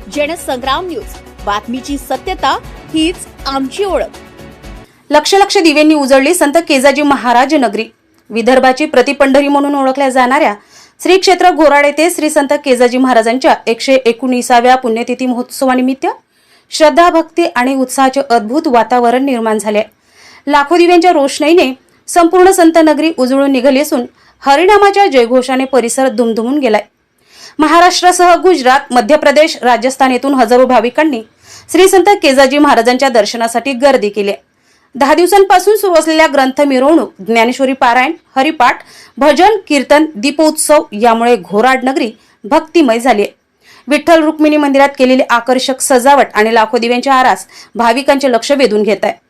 Jansangram news, बातमीची सत्यता हीच आमची ओळख। लक्ष लक्ष दिव्यांनी उजळली संत केजाजी महाराज नगरी। विदर्भाची प्रतिपंढरी म्हणून ओळखल्या जाणाऱ्या श्री क्षेत्र घोराड येथे श्री संत केजाजी महाराजांच्या 119व्या पुण्यतिथी महोत्सवानिमित्त श्रद्धा, भक्ती आणि उत्साहाचे अद्भुत वातावरण निर्माण झाले। लाखो दिव्यांच्या रोषणाईने संपूर्ण संत नगरी उजळून निघाली असून हरिनामाच्या जयघोषाने परिसर दुमदुमून गेलाय। महाराष्ट्रासह गुजरात, मध्य प्रदेश, राजस्थान येथून हजारो भाविकांनी श्री संत केजाजी महाराजांच्या दर्शनासाठी गर्दी केली। 10 दिवसांपासून सुरू असलेल्या ग्रंथ मिरवणूक, ज्ञानेश्वरी पारायण, हरिपाठ, भजन, कीर्तन, दीपोत्सव यामुळे घोराड नगरी भक्तिमय झाली आहे। विठ्ठल रुक्मिणी मंदिरात केलेली आकर्षक सजावट आणि लाखो दिव्यांच्या आरास भाविकांचे लक्ष वेधून घेत आहे।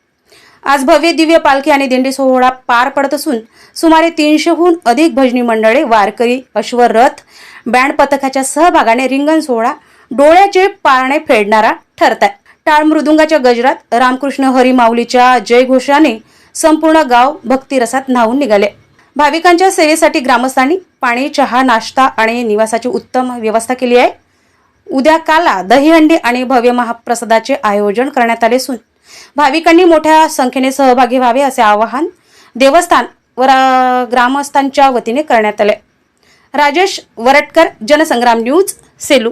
आज भव्य दिव्य पालखी आणि दिंडी सोहळा पार पडत असून सुमारे 300हून अधिक भजनी मंडळे, वारकरी, अश्वरथ, बँड पथकाच्या सहभागाने रिंगण सोहळा डोळ्याचे पारणे फेडणारा ठरत आहे। टाळ मृदुंगाच्या गजरात, रामकृष्ण हरी माऊलीच्या जयघोषाने संपूर्ण गाव भक्तिरसात न्हावून निघाले। भाविकांच्या सेवेसाठी ग्रामस्थांनी पाणी, चहा, नाश्ता आणि निवासाची उत्तम व्यवस्था केली आहे। उद्या काला, दहीहंडी आणि भव्य महाप्रसादाचे आयोजन करण्यात आले असून भाविकांनी मोठ्या संख्येने सहभागी व्हावे असे आवाहन देवस्थान व ग्रामस्थांच्या वतीने करण्यात आले। राजेश वरटकर, जनसंग्राम न्यूज, सेलू।